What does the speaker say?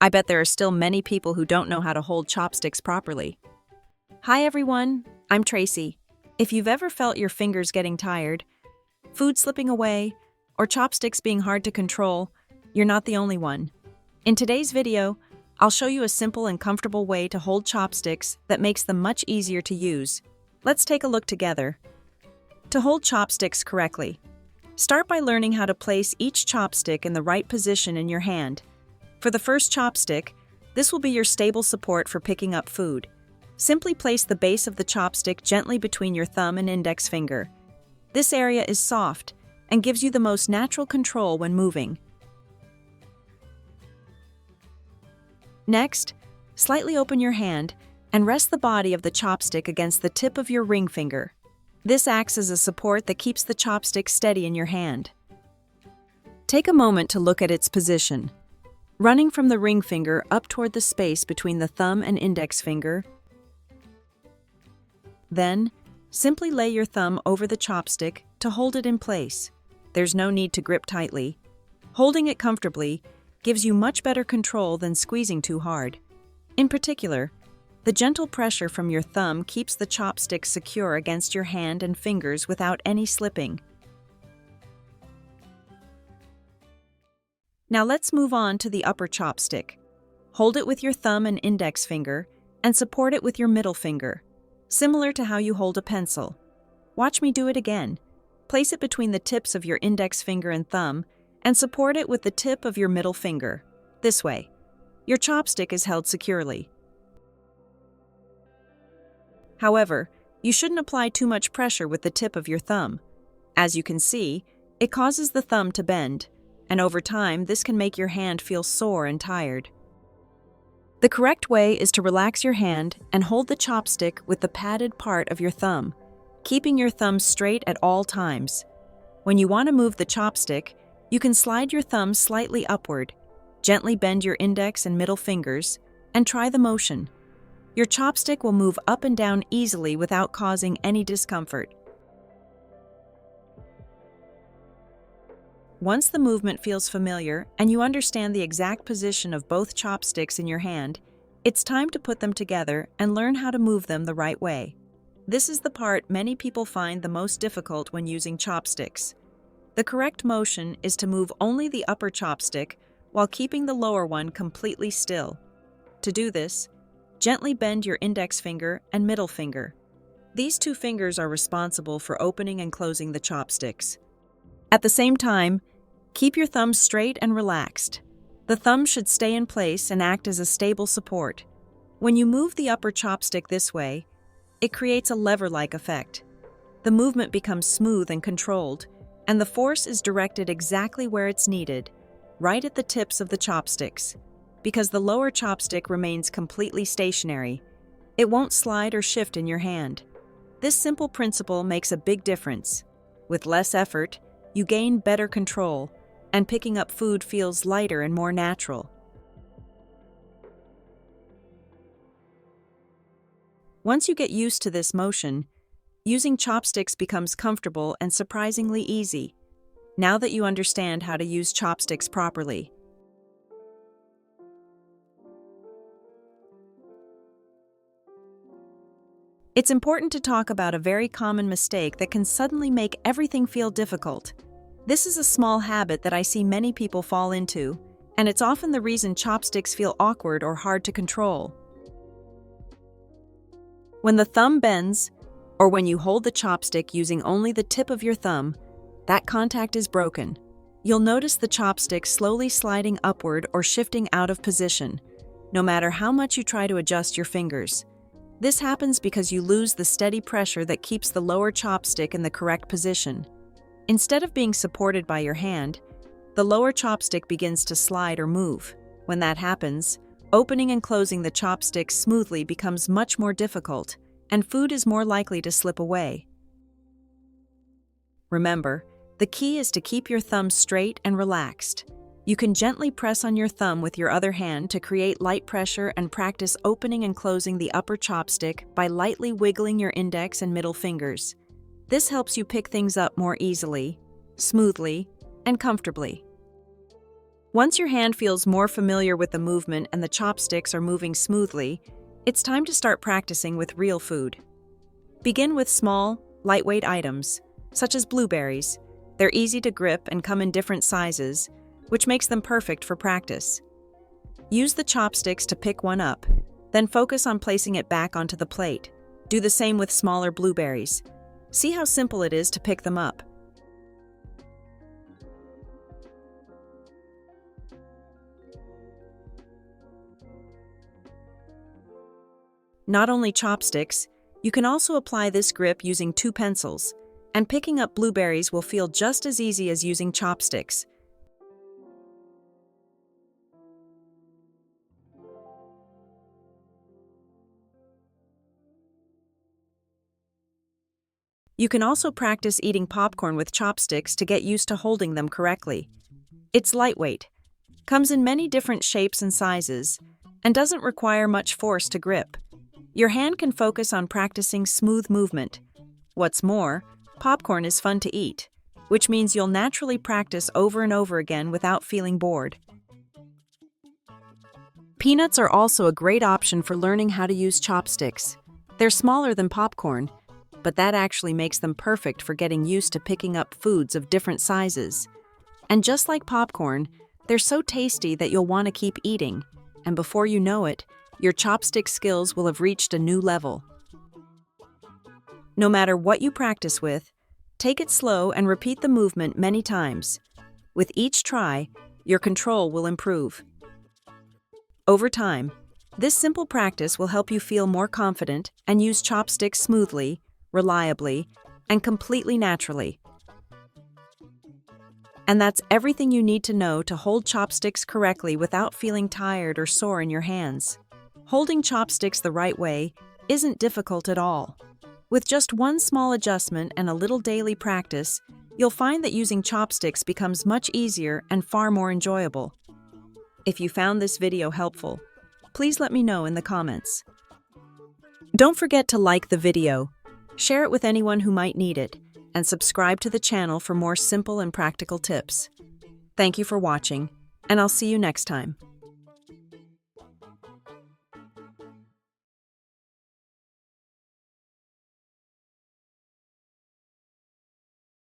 I bet there are still many people who don't know how to hold chopsticks properly. Hi everyone, I'm Tracy. If you've ever felt your fingers getting tired, food slipping away, or chopsticks being hard to control, you're not the only one. In today's video, I'll show you a simple and comfortable way to hold chopsticks that makes them much easier to use. Let's take a look together. To hold chopsticks correctly, start by learning how to place each chopstick in the right position in your hand. For the first chopstick, this will be your stable support for picking up food. Simply place the base of the chopstick gently between your thumb and index finger. This area is soft and gives you the most natural control when moving. Next, slightly open your hand and rest the body of the chopstick against the tip of your ring finger. This acts as a support that keeps the chopstick steady in your hand. Take a moment to look at its position. Running from the ring finger up toward the space between the thumb and index finger. Then, simply lay your thumb over the chopstick to hold it in place. There's no need to grip tightly. Holding it comfortably gives you much better control than squeezing too hard. In particular, the gentle pressure from your thumb keeps the chopstick secure against your hand and fingers without any slipping. Now let's move on to the upper chopstick. Hold it with your thumb and index finger and support it with your middle finger, similar to how you hold a pencil. Watch me do it again. Place it between the tips of your index finger and thumb and support it with the tip of your middle finger. This way, your chopstick is held securely. However, you shouldn't apply too much pressure with the tip of your thumb. As you can see, it causes the thumb to bend, and over time, this can make your hand feel sore and tired. The correct way is to relax your hand and hold the chopstick with the padded part of your thumb, keeping your thumb straight at all times. When you want to move the chopstick, you can slide your thumb slightly upward, gently bend your index and middle fingers, and try the motion. Your chopstick will move up and down easily without causing any discomfort. Once the movement feels familiar and you understand the exact position of both chopsticks in your hand, it's time to put them together and learn how to move them the right way. This is the part many people find the most difficult when using chopsticks. The correct motion is to move only the upper chopstick while keeping the lower one completely still. To do this, gently bend your index finger and middle finger. These two fingers are responsible for opening and closing the chopsticks. At the same time, keep your thumb straight and relaxed. The thumb should stay in place and act as a stable support. When you move the upper chopstick this way, it creates a lever-like effect. The movement becomes smooth and controlled, and the force is directed exactly where it's needed, right at the tips of the chopsticks. Because the lower chopstick remains completely stationary, it won't slide or shift in your hand. This simple principle makes a big difference. With less effort, you gain better control, and picking up food feels lighter and more natural. Once you get used to this motion, using chopsticks becomes comfortable and surprisingly easy, now that you understand how to use chopsticks properly. It's important to talk about a very common mistake that can suddenly make everything feel difficult. This is a small habit that I see many people fall into, and it's often the reason chopsticks feel awkward or hard to control. When the thumb bends, or when you hold the chopstick using only the tip of your thumb, that contact is broken. You'll notice the chopstick slowly sliding upward or shifting out of position, no matter how much you try to adjust your fingers. This happens because you lose the steady pressure that keeps the lower chopstick in the correct position. Instead of being supported by your hand, the lower chopstick begins to slide or move. When that happens, opening and closing the chopstick smoothly becomes much more difficult, and food is more likely to slip away. Remember, the key is to keep your thumb straight and relaxed. You can gently press on your thumb with your other hand to create light pressure and practice opening and closing the upper chopstick by lightly wiggling your index and middle fingers. This helps you pick things up more easily, smoothly, and comfortably. Once your hand feels more familiar with the movement and the chopsticks are moving smoothly, it's time to start practicing with real food. Begin with small, lightweight items, such as blueberries. They're easy to grip and come in different sizes, which makes them perfect for practice. Use the chopsticks to pick one up, then focus on placing it back onto the plate. Do the same with smaller blueberries. See how simple it is to pick them up. Not only chopsticks, you can also apply this grip using 2 pencils, and picking up blueberries will feel just as easy as using chopsticks. You can also practice eating popcorn with chopsticks to get used to holding them correctly. It's lightweight, comes in many different shapes and sizes, and doesn't require much force to grip. Your hand can focus on practicing smooth movement. What's more, popcorn is fun to eat, which means you'll naturally practice over and over again without feeling bored. Peanuts are also a great option for learning how to use chopsticks. They're smaller than popcorn, but that actually makes them perfect for getting used to picking up foods of different sizes. And just like popcorn, they're so tasty that you'll want to keep eating, and before you know it, your chopstick skills will have reached a new level. No matter what you practice with, take it slow and repeat the movement many times. With each try, your control will improve. Over time, this simple practice will help you feel more confident and use chopsticks smoothly, reliably, and completely naturally. And that's everything you need to know to hold chopsticks correctly without feeling tired or sore in your hands. Holding chopsticks the right way isn't difficult at all. With just one small adjustment and a little daily practice, you'll find that using chopsticks becomes much easier and far more enjoyable. If you found this video helpful, please let me know in the comments. Don't forget to like the video, share it with anyone who might need it, and subscribe to the channel for more simple and practical tips. Thank you for watching, and I'll see you next time.